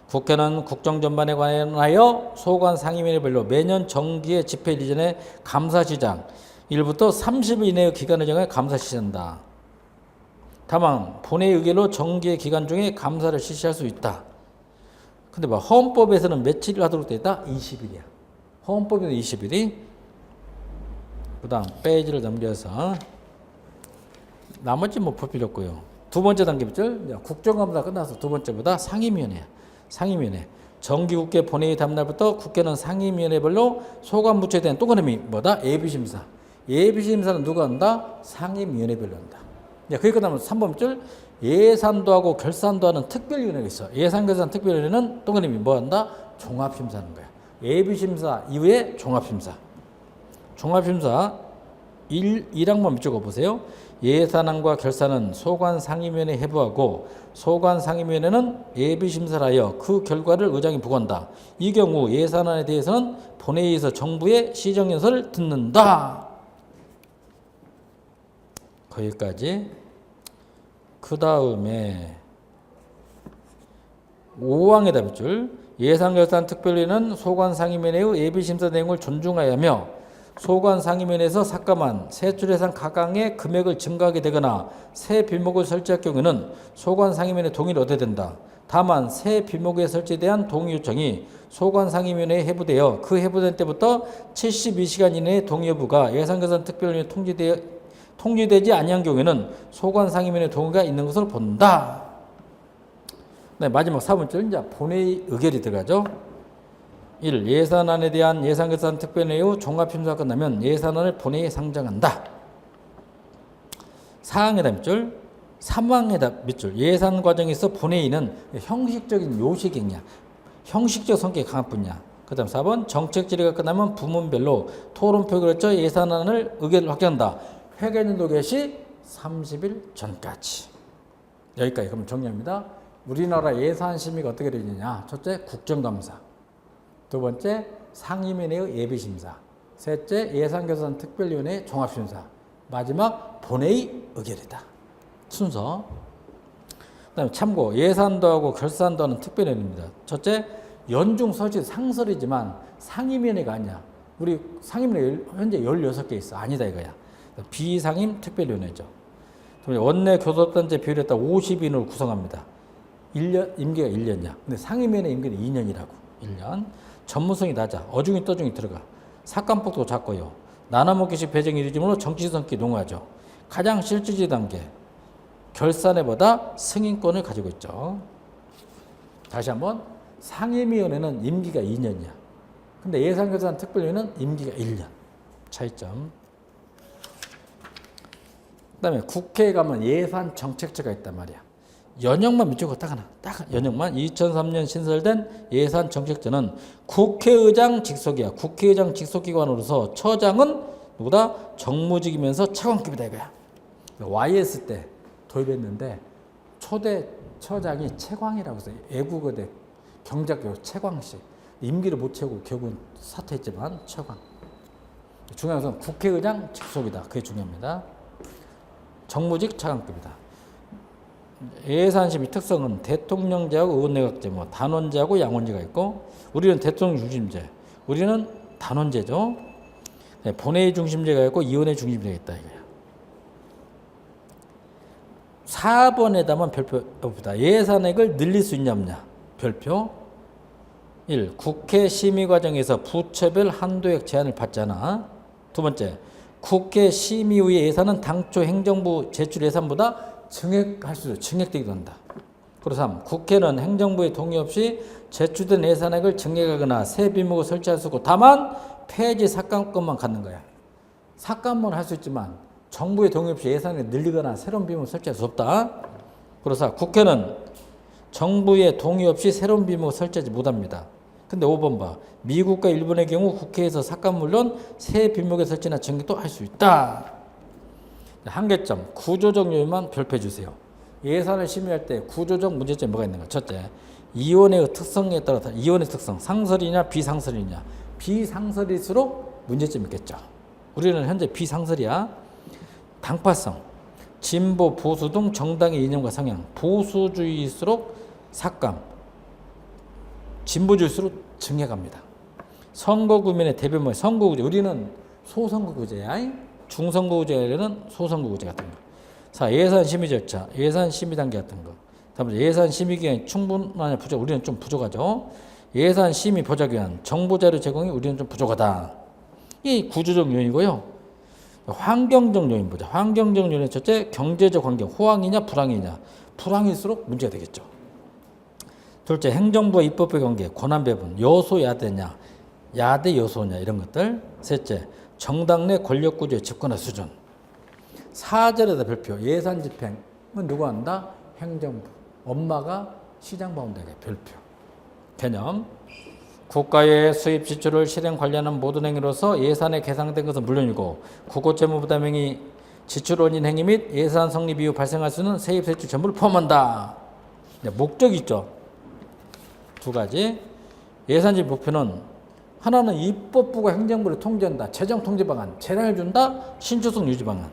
Speaker 1: 국회는 국정 전반에 관하여 소관 상임위원회별로 매년 정기의 집회일 이전에 감사시장 1부터 30일 이내의 기간을 정해 감사 실시한다. 다만 본회의 의결로 정기의 기간 중에 감사를 실시할 수 있다. 근데 뭐 헌법에서는 며칠 하도록 되어 있다? 20일이야. 헌법에서 20일이. 그 다음 페이지를 넘겨서 나머지 뭐 볼 필요 없고요. 두 번째 단계 밑줄 국정감사 끝나서 두 번째보다 상임위원회야. 상임위원회. 정기국회 본회의 다음날부터 국회는 상임위원회별로 소관부처에 대한 동그라미 뭐다? 예비심사. 예비심사는 누가 한다? 상임위원회별로 한다. 그게 끝나면 3번 줄 예산도 하고 결산도 하는 특별위원회가 있어. 예산결산 특별위원회는 동그라미 뭐 한다? 종합심사하는 거야. 예비심사 이후에 종합심사. 종합심사 1항만 밑줄 보세요. 예산안과 결산은 소관상임위원회에 해부하고 소관상임위원회는 예비심사를 하여 그 결과를 의장이 보고한다. 이 경우 예산안에 대해서는 본회의에서 정부의 시정연설을 듣는다. 거기까지. 그 다음에 5항에다 밑줄 예산결산특별위는 소관상임위원회의 예비심사 내용을 존중하여며 소관상임위원회에서 삭감한 세출예산 각항의 금액을 증가하게 되거나 새 bil목을 설치할 경우에는 소관상임위원회 동의를 얻어야 된다. 다만 새 bil목에 설치에 대한 동의 요청이 소관상임위원회에 해부되어 그 해부된 때부터 72시간 이내에 동의 여부가 예산결산특별위원회에 통지되지 아니한 경우에는 소관상임위원회 동의가 있는 것으로 본다. 네, 마지막 4번째 이제 본회의 의결이 들어가죠. 1. 예산안에 대한 예산결산특별회의 후 종합심사가 끝나면 예산안을 본회의에 상정한다. 4항에다 밑줄, 3항에다 밑줄. 예산 과정에서 본회의는 형식적인 요식이냐, 형식적 성격이 강한 뿐이야. 그 다음 4번 정책 질의가 끝나면 부문별로 토론표를 거쳐 예산안을 의결을 확정한다. 회계연도 개시 30일 전까지. 여기까지 그럼 정리합니다. 우리나라 예산 심의가 어떻게 되느냐. 첫째, 국정감사. 두 번째, 상임위원회의 예비심사. 셋째, 예산결산특별위원회의 종합심사. 마지막, 본회의 의결이다. 순서. 그 다음에 참고, 예산도 하고 결산도 하는 특별위원회입니다. 첫째, 연중 서식 상설이지만 상임위원회가 아니야. 우리 상임위원회 현재 16개 있어. 아니다 이거야. 비상임 특별위원회죠. 원내 교섭단체 비율에 따라 50인으로 구성합니다. 1년, 임기가 1년이야. 근데 상임위원회 임기는 2년이라고. 1년. 전문성이 낮아. 어중이 떠중이 들어가. 삭감폭도 작고요. 나눠먹기식 배정이 이루어짐으로 정치성격이 농후하죠. 가장 실질적 단계. 결산회보다 승인권을 가지고 있죠. 다시 한번. 상임위원회는 임기가 2년이야. 근데 예산결산특별위원회는 임기가 1년. 차이점. 그 다음에 국회에 가면 예산정책처가 있단 말이야. 연역만 밑줄 딱 하나. 딱 연역만. 2003년 신설된 예산정책처는 국회의장 직속이야. 국회의장 직속기관으로서 처장은 누구다? 정무직이면서 차관급이다 이거야. YS 때 도입했는데 초대 처장이 채광이라고 해서 애국어대 경작교 채광씨. 임기를 못 채우고 결국은 사퇴했지만 채광. 중요한 것은 국회의장 직속이다. 그게 중요합니다. 정무직 차관급이다. 예산심의 특성은 대통령제하고 의원내각제, 뭐 단원제하고 양원제가 있고 우리는 대통령 중심제, 우리는 단원제죠. 네, 본회의 중심제가 있고 위원회 중심제가 있다 이거야. 4번에다만 별표 봅니다. 예산액을 늘릴 수 있냐 없냐. 별표. 1. 국회 심의 과정에서 부처별 한도액 제한을 받잖아. 두 번째. 국회 심의 후의 예산은 당초 행정부 제출 예산보다 증액할 수 있어. 증액되기도 한다. 그리고 3. 국회는 행정부의 동의 없이 제출된 예산액을 증액하거나 새 bil목을 설치할 수 없고 다만 폐지 삭감권만 갖는 거야. 삭감은 할 수 있지만 정부의 동의 없이 예산을 늘리거나 새로운 비용을 설치할 수 없다. 그래서 국회는 정부의 동의 없이 새로운 비용을 설치하지 못합니다. 근데 5번 봐. 미국과 일본의 경우 국회에서 삭감 물론 새 비목의 설치나 정기도 할 수 있다. 한계점, 구조적 요인만 별표해 주세요. 예산을 심의할 때 구조적 문제점이 뭐가 있는가? 첫째, 이원의 특성에 따라 이원의 특성, 상설이냐 비상설이냐. 비상설일수록 문제점이 있겠죠. 우리는 현재 비상설이야. 당파성, 진보, 보수 등 정당의 이념과 성향, 보수주의일수록 삭감, 진보주의일수록 증액합니다. 선거구민의 대변물, 선거구제, 우리는 소선거구제야. 중선거구제는 소선거구제 같은 거. 자, 예산 심의 절차, 예산 심의 단계 같은 거. 다음에 예산 심의 기간이 충분하냐 부족, 우리는 좀 부족하죠. 예산 심의 보좌 기간, 정보 자료 제공이 우리는 좀 부족하다. 이 구조적 요인이고요. 환경적 요인 보자. 환경적 요인은 첫째, 경제적 환경, 호황이냐 불황이냐. 불황일수록 문제가 되겠죠. 둘째, 행정부와 입법부의 관계, 권한 배분, 여소 야대냐, 야대 여소냐 이런 것들. 셋째, 정당 내 권력 구조의 집권화 수준. 4절에다 별표, 예산 집행은 누가 한다? 행정부. 엄마가 시장 바운더에게 별표. 개념. 국가의 수입 지출을 실행 관리하는 모든 행위로서 예산에 계상된 것은 물론이고 국고채무부담 행위, 지출 원인 행위 및 예산 성립 이후 발생할 수 있는 세입 세출 전부를 포함한다. 목적이 있죠. 두 가지. 예산집 목표는 하나는 입법부가 행정부를 통제한다. 재정 통제 방안, 재량을 준다. 신축성 유지 방안.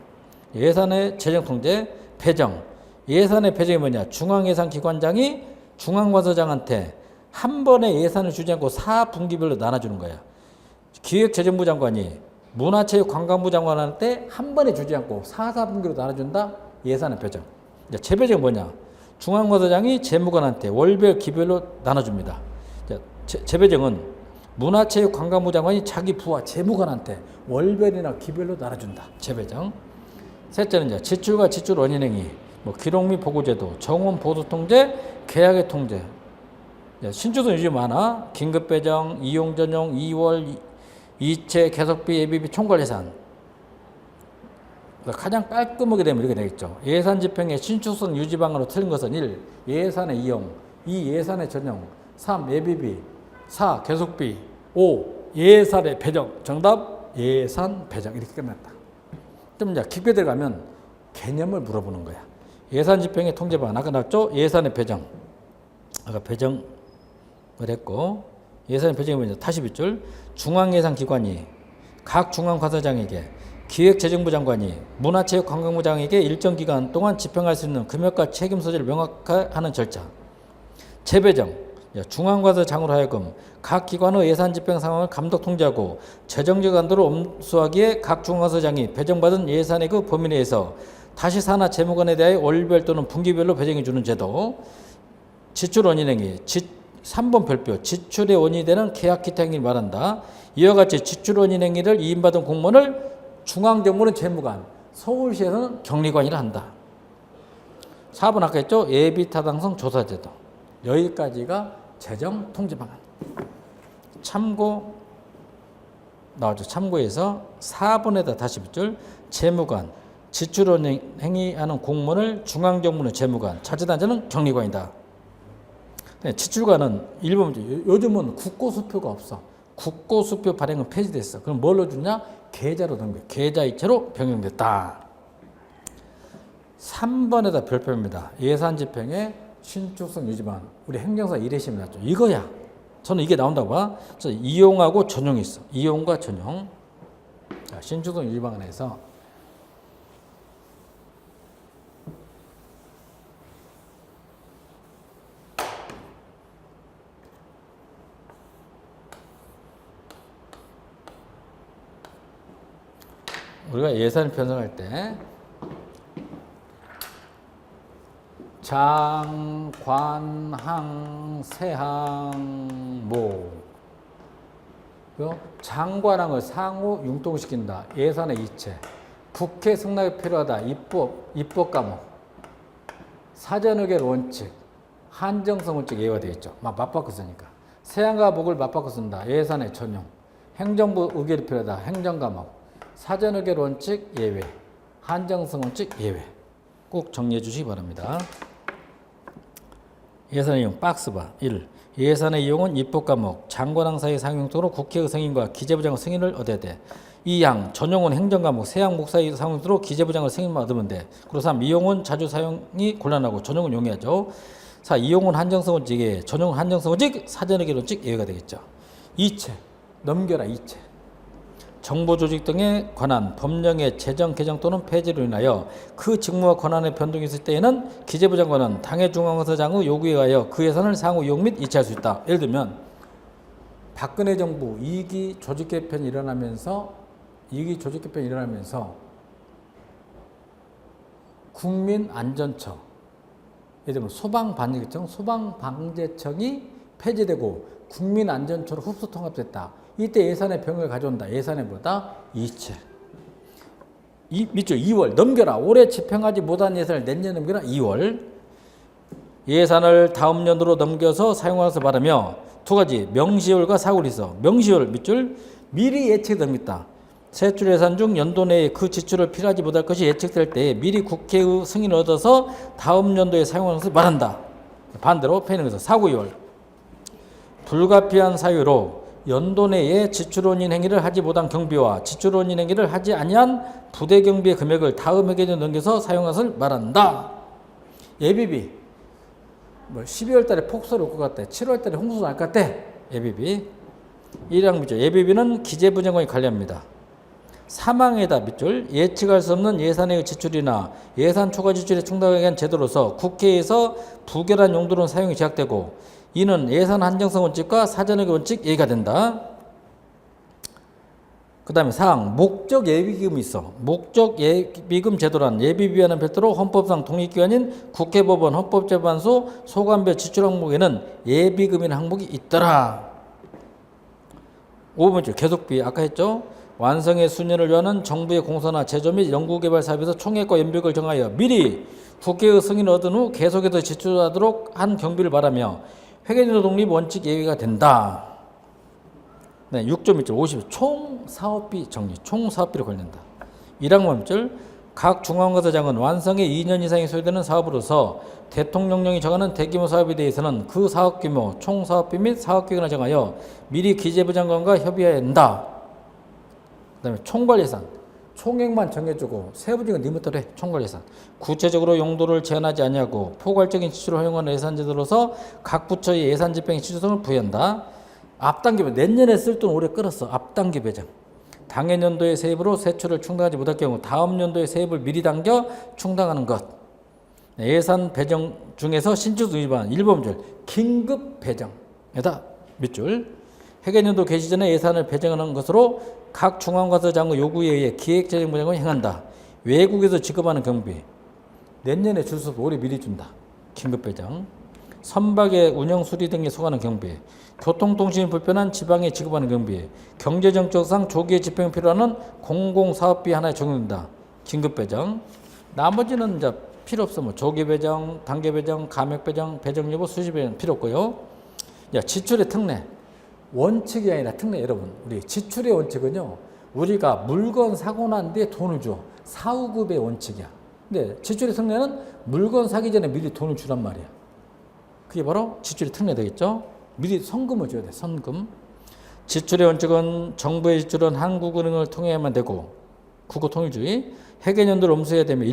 Speaker 1: 예산의 재정 통제, 배정. 예산의 배정이 뭐냐? 중앙예산기관장이 중앙관서장한테 한 번에 예산을 주지 않고 4분기별로 나눠주는 거야. 기획재정부 장관이 문화체육관광부 장관한테 한 번에 주지 않고 4분기로 나눠준다. 예산의 배정. 재배정은 뭐냐? 중앙관서장이 재무관한테 월별 기별로 나눠줍니다. 재배정은 문화체육관광부 장관이 자기 부하 재무관한테 월별이나 기별로 나눠준다. 재배정. 셋째는 이제 지출과 지출 원인 행위, 기록 및 보고제도, 정원 보수 통제, 계약의 통제. 신주도 유지 많아. 긴급 배정, 이용 전용, 2월 이체, 계속비, 예비비, 총괄 예산. 가장 깔끔하게 되면 이렇게 되겠죠. 예산 집행의 신축성 유지 방안으로 틀린 것은 1. 예산의 이용, 2. 예산의 전용, 3. 예비비, 4. 계속비, 5. 예산의 배정. 정답 예산 배정. 이렇게 끝났다. 좀 이제 깊게 들어가면 개념을 물어보는 거야. 예산 집행의 통제 방안. 아까 나왔죠? 예산의 배정. 아까 배정을 했고, 예산의 배정이 뭐냐? 다시 빗줄. 중앙예산기관이 각 중앙관서장에게, 기획재정부 장관이 문화체육관광부 장에게 일정 기간 동안 집행할 수 있는 금액과 책임 소재를 명확하게 절차. 재배정. 중앙관서장으로 하여금 각 기관의 예산 집행 상황을 감독 통제하고 재정적 한도를 엄수하기에 각 중앙관서장이 배정받은 예산액의 범위 내에서 다시 산하 재무관에 대하여 월별 또는 분기별로 배정해 주는 제도. 지출 원인 행위. 3번 별표. 지출의 원인이 되는 계약 기타 행위를 말한다. 이와 같이 지출 원인 행위를 이임받은 공무원을 중앙정부는 재무관, 서울시에서는 격리관이라 한다. 4번 아까 했죠? 예비타당성 조사제도. 여기까지가 재정 통제 방안. 참고 나오죠. 참고해서 4번에다 다시 붙줄 재무관, 지출 원인 행위하는 공무원을 중앙정부는 재무관, 자치단체는 격리관이다. 지출관은 1번 문제. 요즘은 국고수표가 없어. 국고수표 발행은 폐지됐어. 그럼 뭘로 주냐? 계좌로 된 거예요. 계좌이체로 변경됐다. 3번에다 별표입니다. 예산 집행의 신축성 유지방. 우리 행정사 1회시험 나왔죠. 이거야. 저는 이게 나온다고 봐. 이용하고 전용이 있어. 이용과 전용. 자, 신축성 유지방안에서 우리가 예산을 편성할 때 장, 관, 항, 세항, 모. 장관항을 상호 융통시킨다. 예산의 이체. 국회 승낙이 필요하다. 입법 과목. 사전 의결 원칙. 한정성 원칙 예외가 되겠죠. 맞바꿔 쓰니까. 세항과 목을 맞바꿔 쓴다. 예산의 전용. 행정부 의결이 필요하다. 행정 과목. 사전의결 원칙 예외, 한정성 원칙 예외. 꼭 정리해 주시기 바랍니다. 예산의 이용 박스 봐. 1. 예산의 이용은 입법 과목, 장관 항사의 사용용도로 국회의 승인과 기재부장의 승인을 얻어야 돼. 2항 전용은 행정과목, 세항 목사의 사용용도로 기재부장의 승인만 얻으면 돼. 그리고 3. 이용은 자주 사용이 곤란하고 전용은 용이하죠. 4. 이용은 한정성 원칙 예외, 전용은 한정성 원칙, 사전의결 원칙 예외가 되겠죠. 2채 넘겨라. 2채 정보 조직 등에 관한 법령의 제정, 개정 또는 폐지로 인하여 그 직무와 권한의 변동이 있을 때에는 기재부 장관은 당해 중앙서장의 요구에 의하여 그 예산을 상호 이용 및 이체할 수 있다. 예를 들면 박근혜 정부 2기 조직 개편이 일어나면서 국민안전처, 예를 들면 소방방재청이 폐지되고 국민안전처로 흡수 통합됐다. 이때 예산의 병을 가져온다. 예산의 뭐다? 이체. 밑줄 2월 넘겨라. 올해 집행하지 못한 예산을 내년 넘겨라. 2월. 예산을 다음 연도로 넘겨서 사용하면서 말하며 두 가지 명시효율과 사고를 있어. 명시효율 밑줄 미리 예측됩니다. 세출 예산 중 연도 내에 그 지출을 필요하지 못할 것이 예측될 때 미리 국회의 승인을 얻어서 다음 연도에 사용하면서 말한다. 반대로 패는에서 사고효율. 불가피한 사유로 연도 내에 지출원인 행위를 하지 못한 경비와 지출원인 행위를 하지 아니한 부대 경비의 금액을 다음 회계에 넘겨서 사용한 것을 말한다. 예비비 12월 달에 폭설이 올 것 같대. 7월 달에 홍수 날 것 같대. 예비비 1항 밑줄 예비비는 기재부 장관이 관리합니다. 3항에다 밑줄 예측할 수 없는 예산의 지출이나 예산 초과 지출의 충당에 대한 제도로서 국회에서 부결한 용도로는 사용이 제약되고 이는 예산 한정성 원칙과 사전의결 원칙 예의가 된다. 그 다음에 4항 목적 예비금이 있어. 목적 예비금 제도란 예비비와는 별도로 헌법상 독립기관인 국회법원 헌법재판소 소관별 지출 항목에는 예비금이라는 항목이 있더라. 5번 줄 계속비 아까 했죠. 완성의 수년을 위하는 정부의 공사나 제조 및 연구개발 사업에서 총액과 연비를 정하여 미리 국회의 승인을 얻은 후 계속해서 지출하도록 한 경비를 말하며 회계연도 독립 원칙 예외가 된다. 네, 6.1절 50 총사업비 정리. 총사업비를 관련다. 1항 밑줄 각 중앙과서장은 완성에 2년 이상이 소요되는 사업으로서 대통령령이 정하는 대규모 사업에 대해서는 그 사업 규모, 총사업비 및 사업기간을 정하여 미리 기재부 장관과 협의해야 한다. 그 다음에 총괄예산. 총액만 정해주고 세부적인 리미터로 해. 총괄예산. 구체적으로 용도를 제한하지 아니하고 포괄적인 지출을 허용하는 예산제도로서 각 부처의 예산 집행에 취소성을 부여한다. 앞당기 배정. 내년에 쓸 돈 올해 끌었어. 앞당기 배정. 당해 연도의 세입으로 세출을 충당하지 못할 경우 다음 연도의 세입을 미리 당겨 충당하는 것. 예산 배정 중에서 신축 위반 1번줄 긴급 배정에다 밑줄 회계연도 개시 전에 예산을 배정하는 것으로 각 중앙과서장의 요구에 의해 기획재정부장을 행한다. 외국에서 지급하는 경비 내년에 줄 수 없고 올해 미리 준다. 긴급배정. 선박의 운영 수리 등에 속하는 경비, 교통통신이 불편한 지방에 지급하는 경비, 경제정책상 조기에 집행이 필요한 공공사업비 하나에 적용된다. 긴급배정. 나머지는 이제 필요 없어. 뭐 조기배정, 단계배정, 감액배정, 배정여부, 수시배정 필요 없고요. 야, 지출의 특례. 원칙이 아니라 특례. 여러분 우리 지출의 원칙은요 우리가 물건 사고 난 뒤에 돈을 줘. 사후급의 원칙이야. 근데 지출의 특례는 물건 사기 전에 미리 돈을 주란 말이야. 그게 바로 지출의 특례 되겠죠. 미리 선금을 줘야 돼. 선금. 지출의 원칙은 정부의 지출은 한국은행을 통해야만 되고 국고통일주의. 회계연도를 엄수해야 되면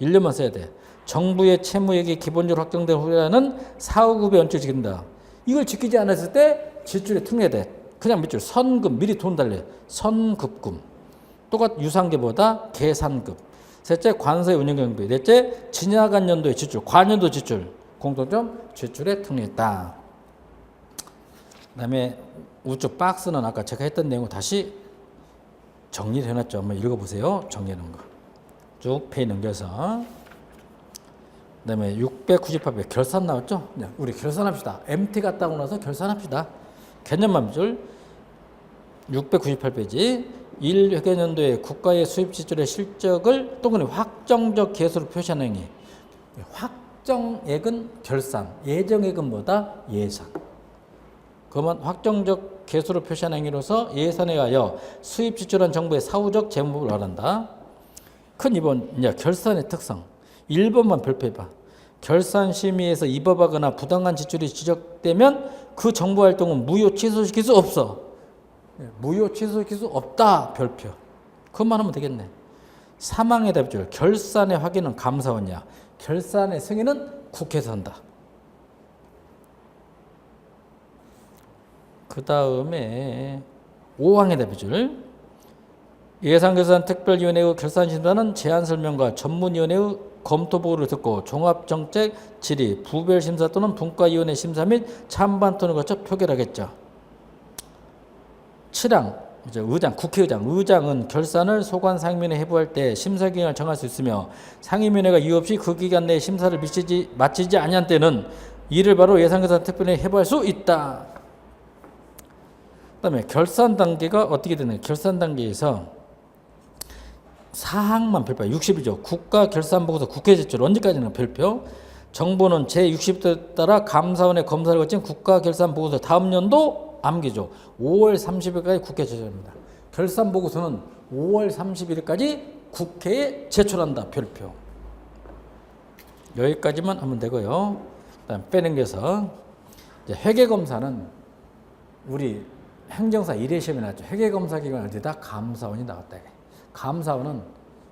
Speaker 1: 1년만 써야 돼. 정부의 채무액이 기본적으로 확정된 후에는 사후급의 원칙을 지킨다. 이걸 지키지 않았을 때 지출이 특례돼. 그냥 밑줄 선금 미리 돈 달래. 선급금. 똑같 유상계보다 계산급. 셋째 관서의 운영경비. 넷째 지나간 연도의 지출. 관연도 지출. 공통점 지출에 특례했다. 그 다음에 우측 박스는 아까 제가 했던 내용을 다시 정리를 해놨죠. 한번 읽어보세요. 정리해놓은 거. 쭉 페이지 넘겨서. 그 다음에 698배 결산 나왔죠? 우리 결산합시다. MT 갔다 오고 나서 결산합시다. 개념만 밑줄 698페이지 1회계연도에 국가의 수입 지출의 실적을 또는 확정적 계수로 표시하는 행위. 확정액은 결산, 예정액은 뭐다? 예산. 그러면 확정적 개수로 표시한 행위로서 예산에 의하여 수입 지출한 정부의 사후적 재무법을 말한다. 큰 2번 이제 결산의 특성. 1번만 별표해봐. 결산 심의에서 위법하거나 부당한 지출이 지적되면 그 정부 활동은 무효 취소시킬 수 없어. 무효 취소시킬 수 없다. 별표. 그것만 하면 되겠네. 사망의 답줄. 결산의 확인은 감사원이야. 결산의 승인은 국회에서 한다. 그 다음에 5항의 답줄. 예산결산 특별위원회의 결산심사는 제안설명과 전문위원회의 검토보고를 듣고 종합정책 질의, 부별심사 또는 분과위원회 심사 및 찬반토론을 거쳐 표결하겠죠. 7항, 의장, 국회의장. 의장은 결산을 소관 상임위원회 해부할 때 심사기간을 정할 수 있으며 상임위원회가 이유 없이 그 기간 내에 심사를 마치지 아니한 때는 이를 바로 예산결산 특별위원회에 해부할 수 있다. 그 다음에 결산 단계가 어떻게 되나요? 결산 단계에서 4항만 별표. 60이죠. 국가결산보고서 국회 제출. 언제까지는 별표. 정부는 제60조에 따라 감사원의 검사를 거친 국가결산보고서 다음 연도 암기죠. 5월 30일까지 국회에 제출합니다. 결산보고서는 5월 30일까지 국회에 제출한다. 별표. 여기까지만 하면 되고요. 그다음 빼넘겨서 회계검사는 우리 행정사 1회 시험에 나왔죠. 회계검사 기관 어디다? 감사원이 나왔다. 감사원은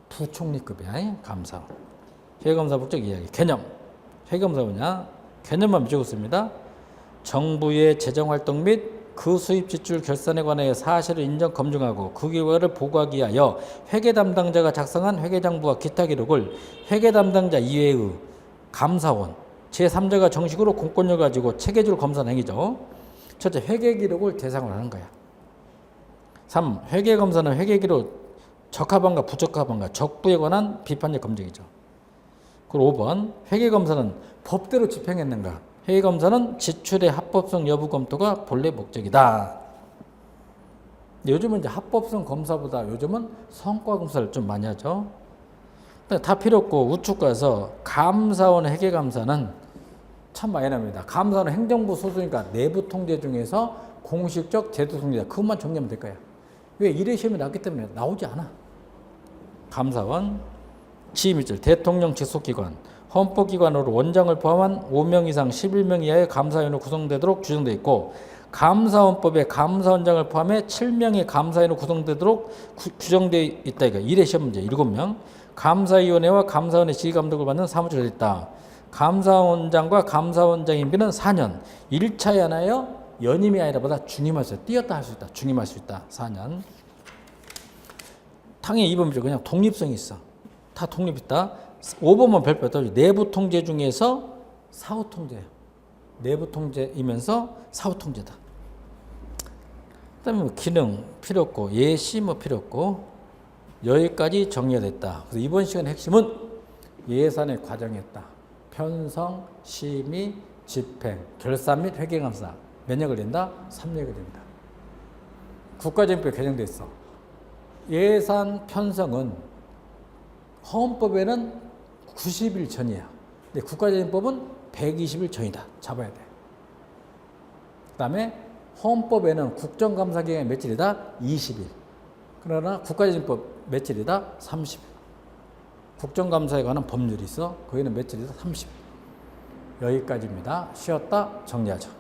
Speaker 1: 부총리급이야. 감사원. 회계검사 목적 이야기. 개념. 회계검사 뭐냐? 개념만 적었습니다. 정부의 재정활동 및 그 수입 지출 결산에 관하여 사실을 인정 검증하고 그 결과를 보고하기 위하여 회계 담당자가 작성한 회계장부와 기타 기록을 회계 담당자 이외의 감사원 제3자가 정식으로 공권력을 가지고 체계적으로 검사하는 행위죠. 첫째, 회계 기록을 대상으로 하는 거야. 3. 회계 검사는 회계 기록 적합한가 부적합한가 적부에 관한 비판적 검증이죠. 그리고 5번 회계 검사는 법대로 집행했는가. 회계 검사는 지출의 합법성 여부 검토가 본래 목적이다. 요즘은 이제 합법성 검사보다 요즘은 성과 검사를 좀 많이 하죠. 다 필요 없고 우측 가서 감사원 회계 감사는 참 많이 납니다. 감사원은 행정부 소속이니까 내부 통제 중에서 공식적 제도 통제다. 그것만 정리하면 될 거야. 왜 1회 시험이 나왔기 때문에 나오지 않아. 감사원 취임일절 대통령 직속기관 헌법기관으로 원장을 포함한 5명 이상 11명 이하의 감사위원으로 구성되도록 규정되어 있고 감사원법에 감사원장을 포함해 7명의 감사위원으로 구성되도록 규정되어 있다. 이거 1회 시험 문제 7명. 감사위원회와 감사원의 지휘감독을 받는 사무처가 있다. 감사원장과 감사원장 임기는 4년. 1차에 하나요? 연임이 아니라 보다 중임할 수 있다. 띄었다 할 수 있다. 중임할 수 있다. 4년. 당연히 2번이죠. 그냥 독립성이 있어. 다 독립있다. 5번만 별표 떠. 내부 통제 중에서 사후 통제. 내부 통제이면서 사후 통제다. 그다음에 뭐 기능 필요 없고 예시 뭐 필요 없고 여기까지 정리가 됐다. 그래서 이번 시간의 핵심은 예산의 과정이었다. 편성, 심의, 집행, 결산 및 회계감사. 몇 년 걸린다? 3년 걸린다. 국가재정법에 개정돼 있어. 예산 편성은 헌법에는 90일 전이야. 근데 국가재정법은 120일 전이다. 잡아야 돼. 그 다음에 헌법에는 국정감사 기간이 며칠이다? 20일. 그러나 국가재정법 며칠이다? 30일. 국정감사에 관한 법률이 있어. 거기는 며칠이다? 30일. 여기까지입니다. 쉬었다 정리하죠.